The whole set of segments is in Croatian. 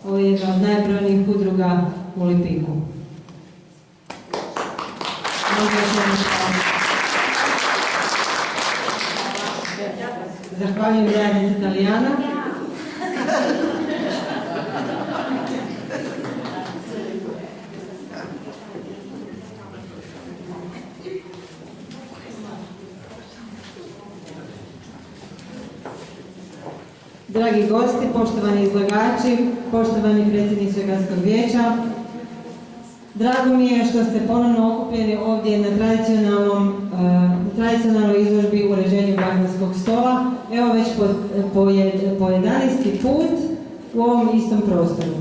Ovo je jedna od najbrojnijih udruga u Lipiku. Zahvaljujem zajednici Italijana. Dragi gosti, poštovani izlagači, poštovani predsjedniče Gradskog vijeća, drago mi je što ste ponovno okupljeni ovdje na tradicionalnoj izložbi uređenju blagdanskog stola, evo već po 11. put u ovom istom prostoru.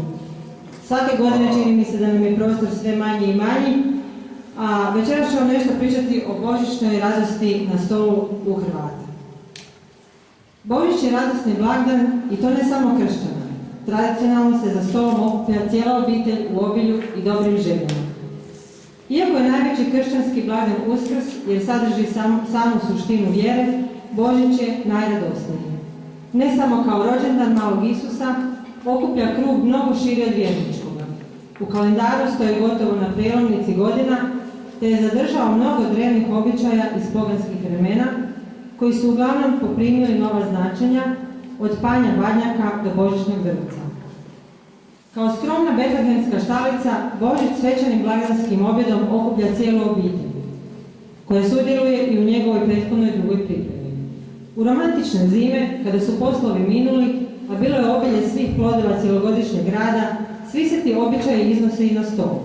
Svake godine čini mi se da nam je prostor sve manji i manji, a večeras ću vam nešto pričati o božićnoj radosti na stolu u Hrvata. Božić je radosni blagdan i to ne samo kršćana. Tradicionalno se za stolom okuplja cijela obitelj u obilju i dobrim željama. Iako je najveći kršćanski blagdan Uskrs jer sadrži samu suštinu vjere, Božić je najradosniji. Ne samo kao rođendan malog Isusa, okuplja krug mnogo širi od vjerničkoga. U kalendaru stoji gotovo na prelomnici godina, te je zadržao mnogo drevnih običaja iz poganskih vremena, koji su uglavnom poprimili nova značenja od panja badnjaka do božićnog drvca. Kao skromna betlehemska štalica, Božić svečanim blagdanskim objedom okuplja cijelu obitelj, koja sudjeluje i u njegovoj prethodnoj drugoj pripremi. U romantične zime, kada su poslovi minuli, a bilo je obilje svih plodova cjelogodišnjeg rada, svi se ti običaji iznose i na stolu,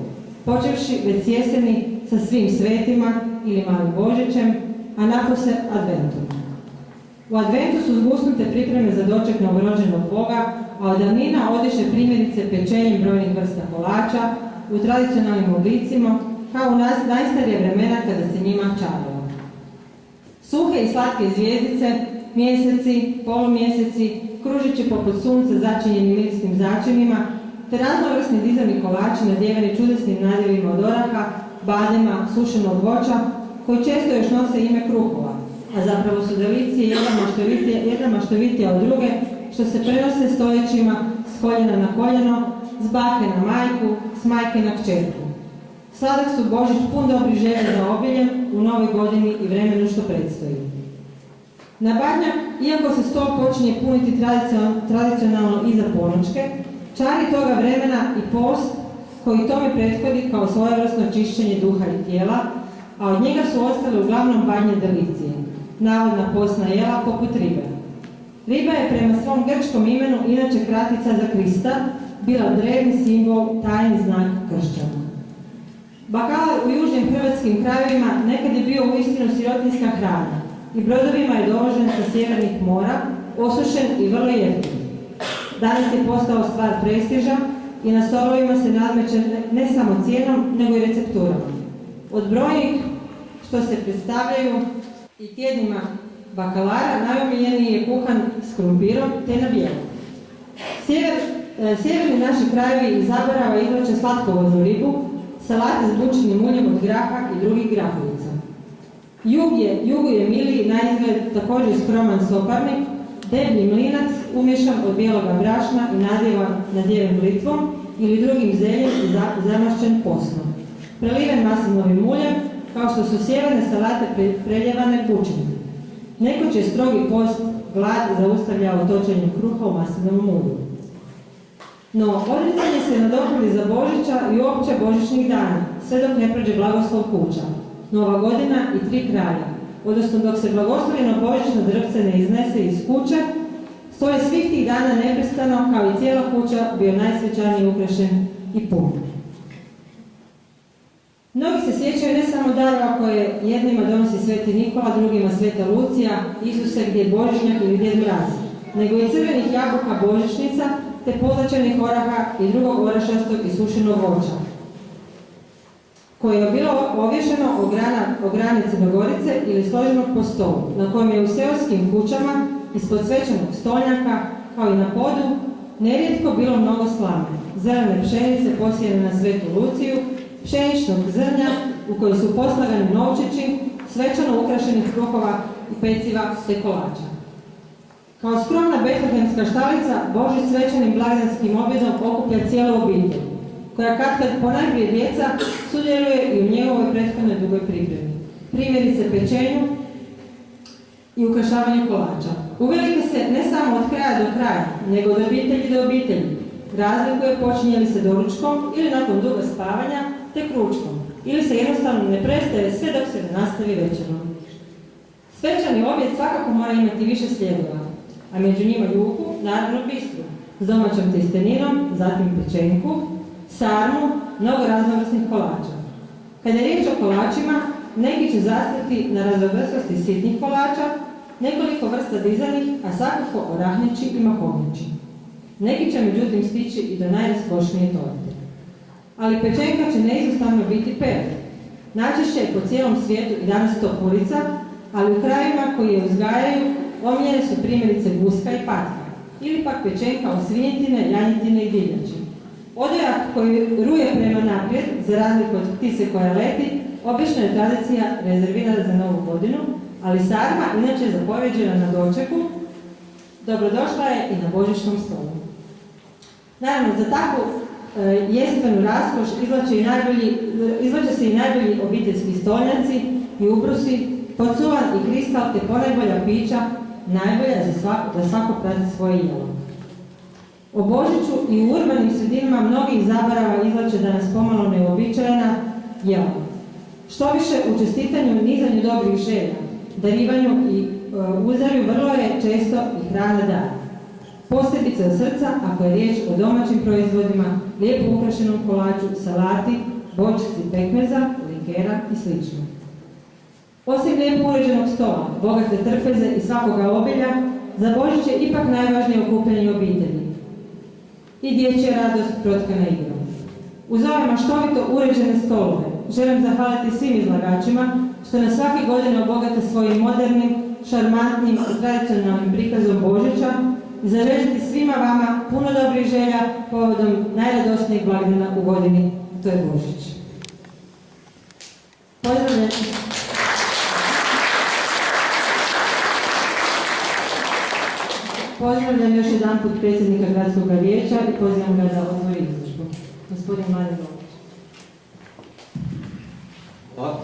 počevši već jeseni sa svim svetima ili malim Božićem, a napose Adventom. U Adventu su zgusnute pripreme za doček novorođenog Boga, a od davnina odiše primjerice pečenjem brojnih vrsta kolača u tradicionalnim oblicima, kao u najstarije vremena kada se njima čaralo. Suhe i slatke zvijezdice, mjeseci, polumjeseci, kružići poput sunca začinjeni mirisnim začinima, te raznovrsni dizani kolači nadjevani čudesnim nadjevima od oraha, badema, sušenog voća, koji često još nose ime kruhova, a zapravo su delicije jedna maštovitija od druge, što se prenose stoljećima s koljena na koljeno, s bake na majku, s majke na kćerku. Sladak su Božić pun dobrih želja za obiljem u novoj godini i vremenu što predstoji. Na Badnjak, iako se stol počinje puniti tradicionalno iza ponoćke, čari toga vremena i post koji tome prethodi kao svojevrsno čišćenje duha i tijela, a od njega su ostale uglavnom badnje delicije, navodna postna jela poput ribe. Riba je prema svom grčkom imenu, inače kratica za Krista, bila drevni simbol, tajni znak kršćana. Bakalar u južnim hrvatskim krajevima nekad je bio uistinu sirotinjska hrana i brodovima je dovožen sa sjevernih mora, osušen i vrlo jeftin. Danas je postao stvar prestiža i na stolovima se nadmeće ne samo cijenom, nego i recepturama. Od brojnih što se predstavljaju i tjednima bakalara, najomiljeniji je kuhan s krumpirom te na bijelo. Sjeverni naši krajevi iz zaborava izvlače slatkovodnu ribu, salate s bućinim uljem od graha i drugih grahovica. Jugu je miliji na izgled također skroman soparnik, deblji mlinac umješan od bijeloga brašna i nadjeven blitvom ili drugim zeljem i zamašćen posnom. Preliven maslinovim uljem, kao što su sjeverne salate preljevane bućinom. Nekoć je strogi post glad zaustavljao točenje kruha u maslinovom ulju. No, odricanje se nadoknadi za Božića i uopće božićnih dana, sve dok ne prođe blagoslov kuća, Nova godina i 3 kralja, odnosno dok se blagoslovljeno božićno drvce ne iznese iz kuće, stoje svih tih dana neprestano, kao i cijela kuća bio najsvećanije ukrašen i pun. Mnogi se sjećaju ne samo darova koje jednima donosi Sveti Nikola, drugima Sveta Lucija, Isuse gdje je Božićnjak ili Djed Mraz, nego i crvenih jabuka božićnica, te pozlačenih oraha i drugog orašastog i sušenog voća, koje je bilo ovješeno o grani Crnogorice ili složeno po stolu, na kojem je u seoskim kućama ispod svečanog stolnjaka, kao i na podu, nerijetko bilo mnogo slame, zelene pšenice posijene na Svetu Luciju, pšeničnog zrnja u kojoj su poslagani novčići, svečano ukrašenih kruhova i peciva te kolača. Kao skromna betlehemska štalica, Božić svečanim blagdanskim objedom okuplja cijelu obitelj, koja kad ponajprije djeca sudjeluje i u njegovoj prethodnoj dugoj pripremi. Primjerice pečenju i ukrašavanju kolača. Uvelike se ne samo od kraja do kraja, nego od obitelji do obitelji. Razlikuje počinje li se doručkom ili nakon duga spavanja, tek ručkom, ili se jednostavno ne prestaje sve dok se ne nastavi večerom. Svečani objed svakako mora imati više slijedova, a među njima juhu, naravno bistru, s domaćom testeninom, zatim pečenku, sarmu, mnogo raznovrsnih kolača. Kada je riječ o kolačima, neki će zastati na raznovrsnosti sitnih kolača, nekoliko vrsta dizanih, a svakako orahnići i mahomnići. Neki će međutim stići i do najraskošnije torte. Ali pečenka će neizostavno biti pet. Najčešće je po cijelom svijetu i danas to purica, ali u krajevima koji je uzgajaju omiljene su primjerice guska i patka, ili pak pečenka od svinjetine, janjetine i divljači. Odojak koji ruje prema naprijed, za razliku od ptice koja leti, obično je tradicija rezervirana za Novu godinu, ali sarma inače zapovjeđena na dočeku, dobrodošla je i na božićnom stolu. Naravno, za takvu jestvenu raskoš izvlače se i najbolji obiteljski stolnjaci i ubrusi, pocuvan i kristal te ponajbolja pića, najbolja da svako prati svoje jelo. O Božiću i u urbanim sredinama mnogih zabarava izvlače danas pomalo neuobičajena jela. Što više u čestitanju i nizanju dobrih želja, darivanju i uzdanju vrlo je često i hrana dar. Posebice od srca ako je riječ o domaćim proizvodima, lijepo ukrašenom kolaču, salati, bočici pekmeza, likera i sl. Osim lijepo uređenog stola, bogate trpeze i svakoga obilja, za Božić je ipak najvažnije okupljanje obitelji i dječja radost protkana igrom. Uz ove maštovito uređene stolove želim zahvaliti svim izlagačima što nas svake godine obogate svojim modernim, šarmantnim i tradicionalnim prikazom Božića i zaželjeti svima vama puno dobrih želja povodom najradosnijeg blagdana u godini, to je Božić. Pozdravljam. Pozdravljam još jedan put predsjednika Gradskog vijeća i pozivam ga da otvori izložbu. Gospodin Mladen Lović. Hvala.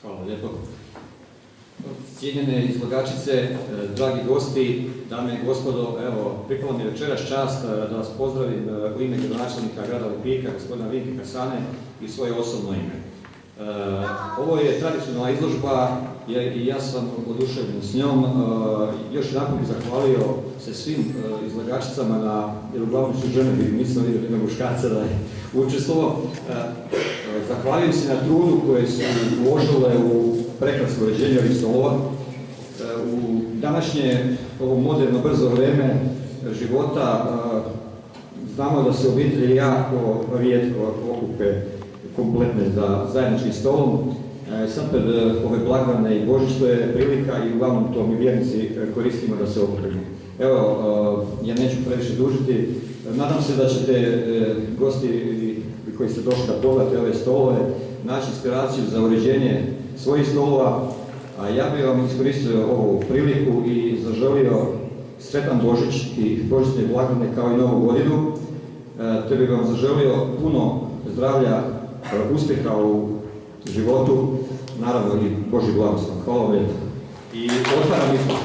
Hvala lijepo. Cijenjene izlagačice, dragi gosti, dame i gospodo, evo, pripala mi večeras čast da vas pozdravim u ime gradonačelnika grada Lipika, gospodina Vinka Kasane i svoje osobno ime. Ovo je tradicionalna izložba i ja sam oduševljen s njom. Još jedanput bih zahvalio se svim izlagačicama jer uglavnom su žene, nisam vidio ima muškarca da je učestvovao. Zahvaljujem se na trudu koje su uložile u prekrasno uređenje ovih stolova. U današnje ovo moderno, brzo vrijeme života znamo da se obitelji jako rijetko okupe kompletne za zajedničkim stolom. Sad pred ove blagdane i Božić to je prilika i uglavnom to mi vjernici koristimo da se okupimo. Evo, ja neću previše dužiti. Nadam se da ćete gosti koji ste došli da pogledate ove stolove naći inspiraciju za uređenje svojih stolova. A ja bih vam iskoristio ovu priliku i zaželio sretan Božić i božićne blagdane kao i Novu godinu. Te bih vam zaželio puno zdravlja, uspjeha u životu, naravno i Božji blagoslov. Hvala vam lijepo. I otvaram izbor.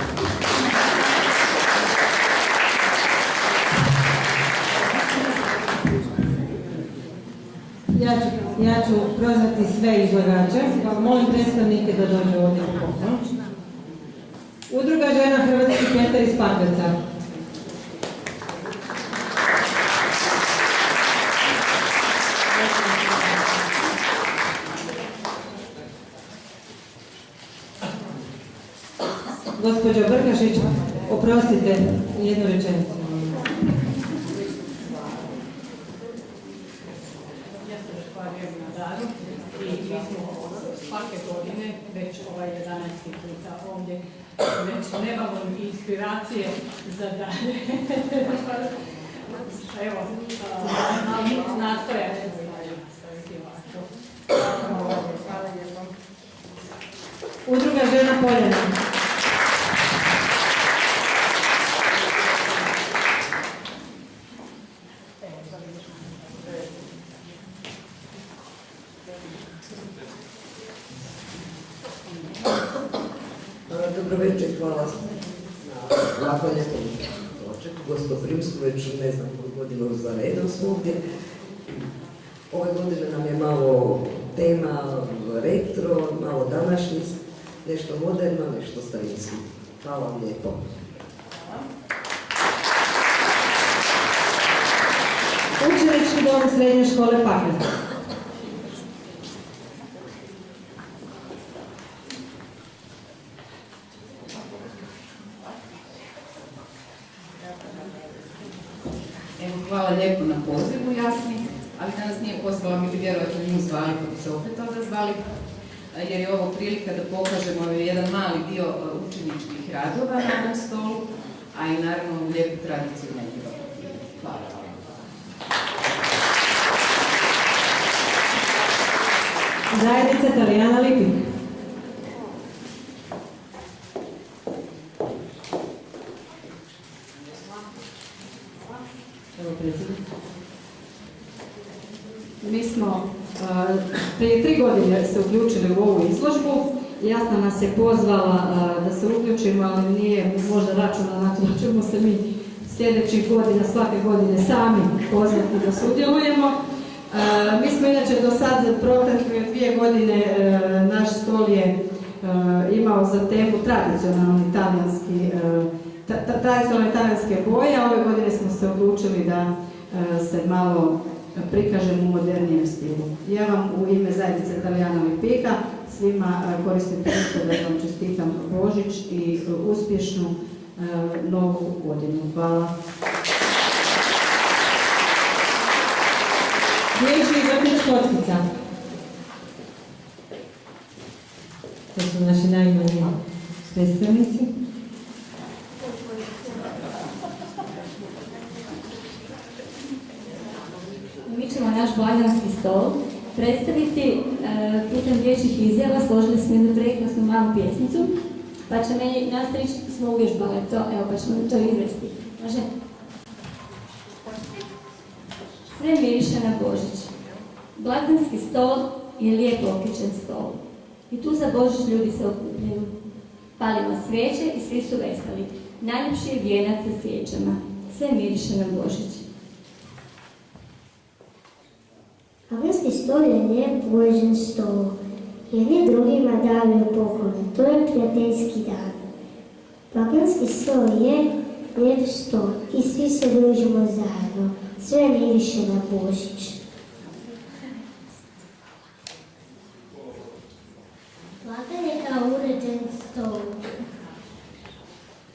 Ja ću prozvati sve izlagače, pa molim predstavnike da dođe ovdje u poklon. Udruga žena Hrvatski Petar iz Pakraca. Gospođo Brkašić, oprostite jednu rečenicu. Ja se zahvaljujem na daru i mi smo svake godine, već 11. puta ovdje, već nemamo inspiracije za dalje. Evo, nastojati ovako. Hvala lijepo. Udruga žena Poljana. Dobro večer, hvala na ovako lijepom dočeku. Gostoprimstvu već ne znam koliko godinu za redom smo ovdje. Ove godine nam je malo tema retro, malo današnji, nešto moderno, nešto starinski. Hvala vam lijepo. Učenički dom srednje škole Pakrac. Hvala lijepo na pozivu, Jasni, ali danas nije pozvala, mi bi vjerojatno nju zvali, pa bi se opet odazvali, jer je ovo prilika da pokažemo jedan mali dio učeničkih radova na ovom stolu, a i naravno lijepu tradiciju nekega papira. Hvala vam. Zajednica Talijana Lipik. Mi smo prije 3 godine se uključili u ovu izložbu. Jasna nas je pozvala da se uključimo, ali nije možda računa na to da ćemo se mi sljedećih godina, svake godine sami pozvati da sudjelujemo. Mi smo inače do sad protekle 2 godine, naš stol je imao za temu tradicionalne talijanske boje. Ove godine smo se odlučili da se malo prikažem u modernijem stilu. Ja vam u ime zajednice Talijana Lipika svima koristim priliku da vam čestitam Božić i uspješnu novu godinu. Hvala. Dječji vrtić Kockica. To su naši najmanji predstavnici. Mi ćemo naš blagdanski stol predstaviti putem dječjih izjava. Složili smo jednu prekrasnu malu pjesmicu, pa će meni nastavići, smo uvježbali to, evo pa ćemo to izvesti. Može? Sve miriše na Božić. Blagdanski stol je lijepo okričen stol. I tu za Božić ljudi se okupljaju. Palimo svijeće i svi su veseli. Najljepši je vijenac sa svijećama. Sve miriše na Božić. Blagdanski stol je lijep uređen stol. Jedni drugima daju poklone. To je prijateljski dan. Blagdanski stol je lijep stol i svi se družimo zajedno. Sve miriše na Božić. Blagdan je kao uređen stol.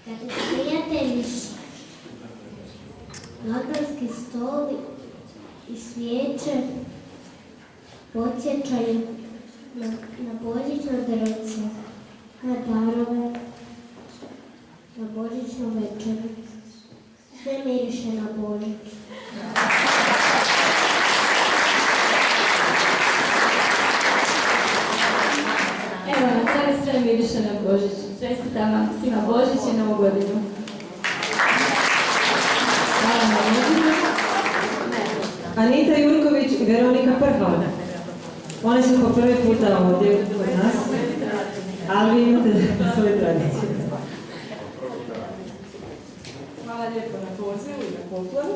Kad prijatelji blagdanski stol i svijeće podsjećaju na božićno drvce, na darove, na božićnu večeru. Sve miriše na Božić. Evo, na kraju sve miriše na Božić. Čestitam vam svima Božić i Novu godinu. Hvala na ljudima. Anita Jurković i Veronika Prhova. One su po prvi puta ovdje kod nas, ali vi imate svoje tradicije. Hvala lijepo na pozivu i na poklonu.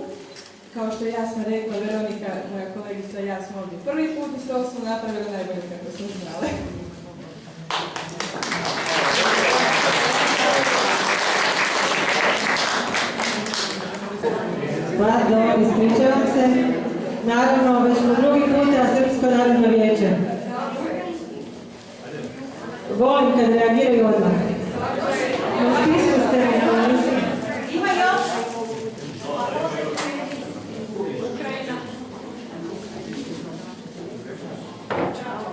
Kao što je Jasna rekla, Veronika, moja kolegica i ja smo ovdje prvi put i stol smo napravili najbolje kako smo znali. Pardon, ispričavam se. Naravno, već smo drugi puta Srpsko narodno vijeće. Volim kad reagiraju odmah. Na spisku ste mi. Ima još?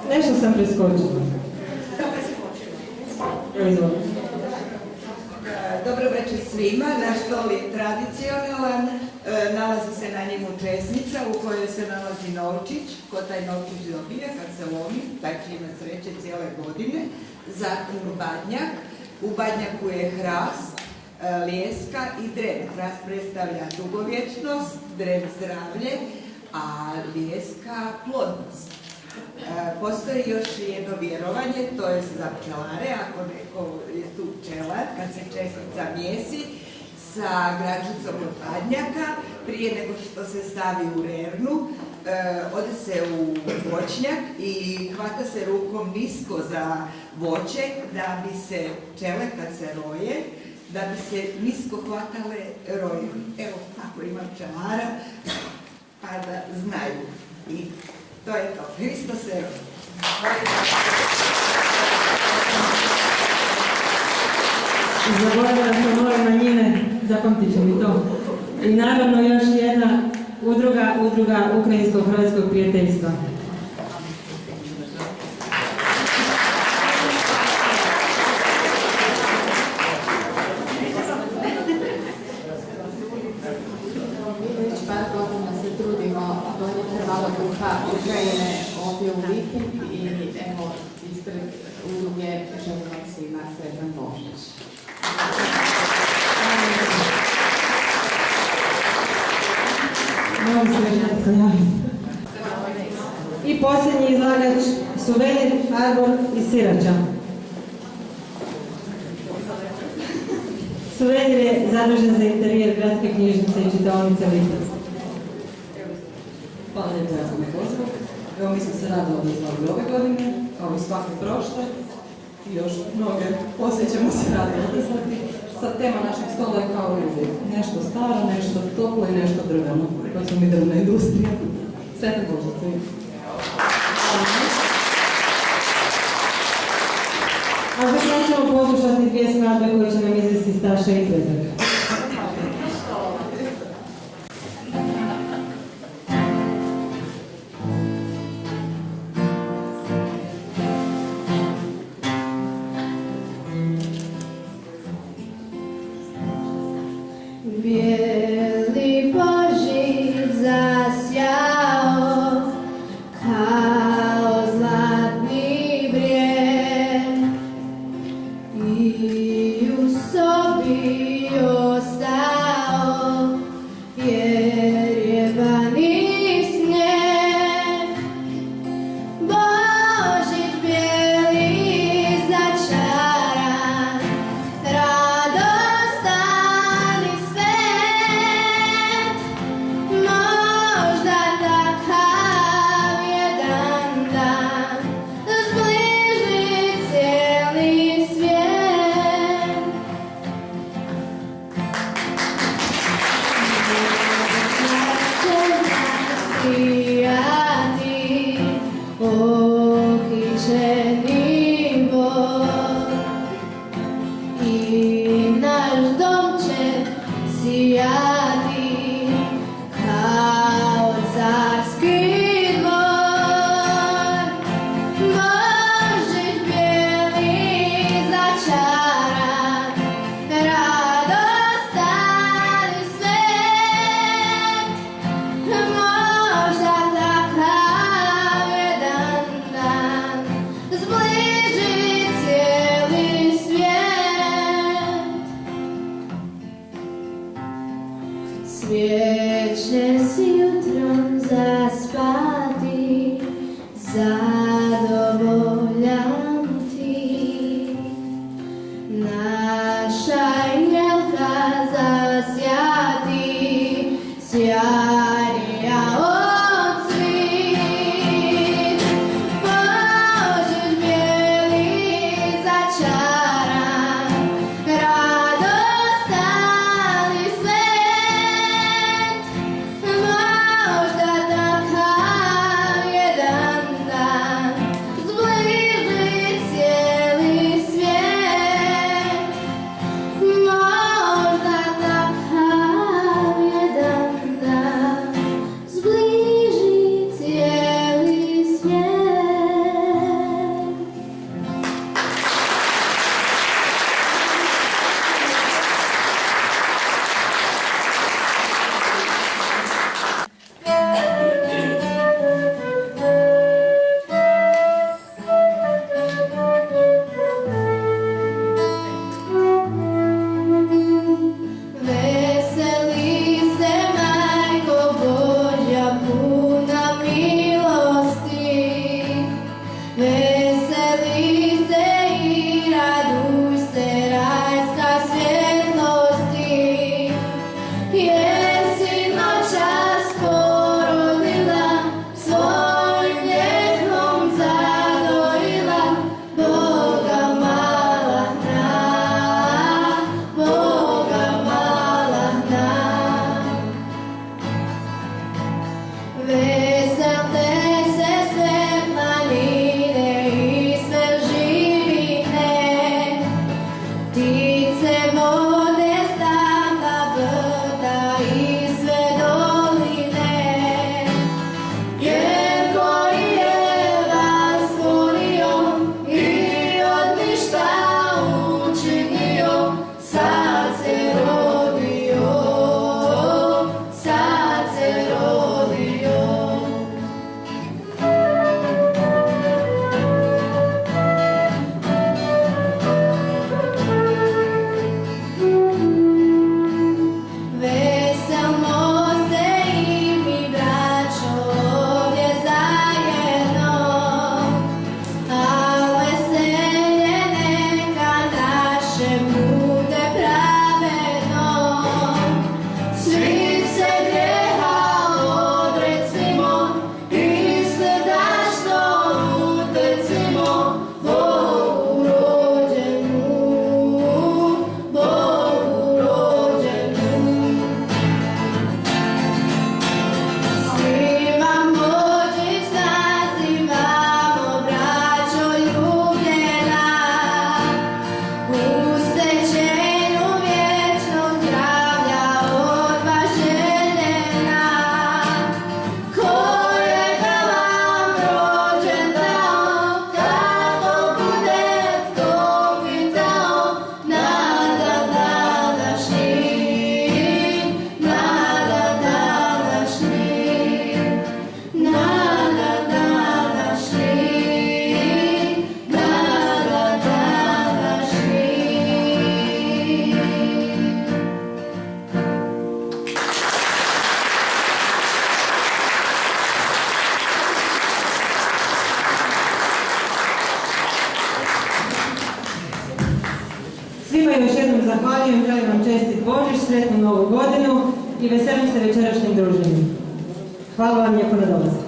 Nešto sam preskočila. Dobro večer svima. Naš stol je tradicionalan. Nalazi se na njemu česnica u kojoj se nalazi novčić. Ko taj novčić dobije kad se lomi, taj će imati sreće cijele godine. zatim badnjak. U badnjaku je hrast, lijeska i dren. Hrast predstavlja dugovječnost, dren zdravlje, a lijeska plodnost. Postoji još jedno vjerovanje, to je za pčelare, ako neko je tu pčelar, kad se čestica mijesi sa građicom od badnjaka, prije nego što se stavi u rernu, ode se u voćnjak i hvata se rukom nisko za voće da bi se pčele kad se roje, da bi se nisko hvatale rojevi. Evo, ako ima pčelara, pa da znaju. I to je to. Hristos se rodi. Zaboravila sam moje manjine, zapamtit ću mi to. I naravno još jedna udruga Ukrajinsko-Hrvatskog prijateljstva. Već par godina se trudimo donijeti malo duha Ukrajine ovdje u vikend i evo ispred udruge želimo svima sretan Božić. I posljednji izlagač, suvenir Arbor iz Sirača. Suvenir je zadužen za interijer gradske knjižnice i čitaonice Lipac. Hvala lijepo, ja sam na pozivu. Evo, mi smo se rado odazvali ove godine, kao i svake prošle. I još mnoge poslije ćemo se rado odazvati. Sad tema našeg stola je kao i uvijek. Nešto staro, nešto toplo i nešto drveno. Koja smo mi drvna industrija. Sretan Božić. A za kraj ćemo poslušati dvije skladbe koje će nam izvesti Staša i Predrag. Bijeli Božić zasjao kao zlatni brijeg i u sobi ostao jer je vani snijeg. Božić bijeli začaran, radostan i svet, možda takav jedan dan zbliži cijeli svijet. Sijati okićeni Bog i naš dom će sijati kao carski dvor. Božić bijeli začaran, radostan i svet, možda takav jedan dan zbliži cijeli svijet. Svijeće si jutrom zaspati, zadovoljan ti. Naša Anjelka zasjati, sjajnija od svih. Božić bijeli začaran, radostan i svet, možda takav jedan dan sretnu novu godinu i veselim se večerašnjem druženju. Hvala vam lijepo na dolazku.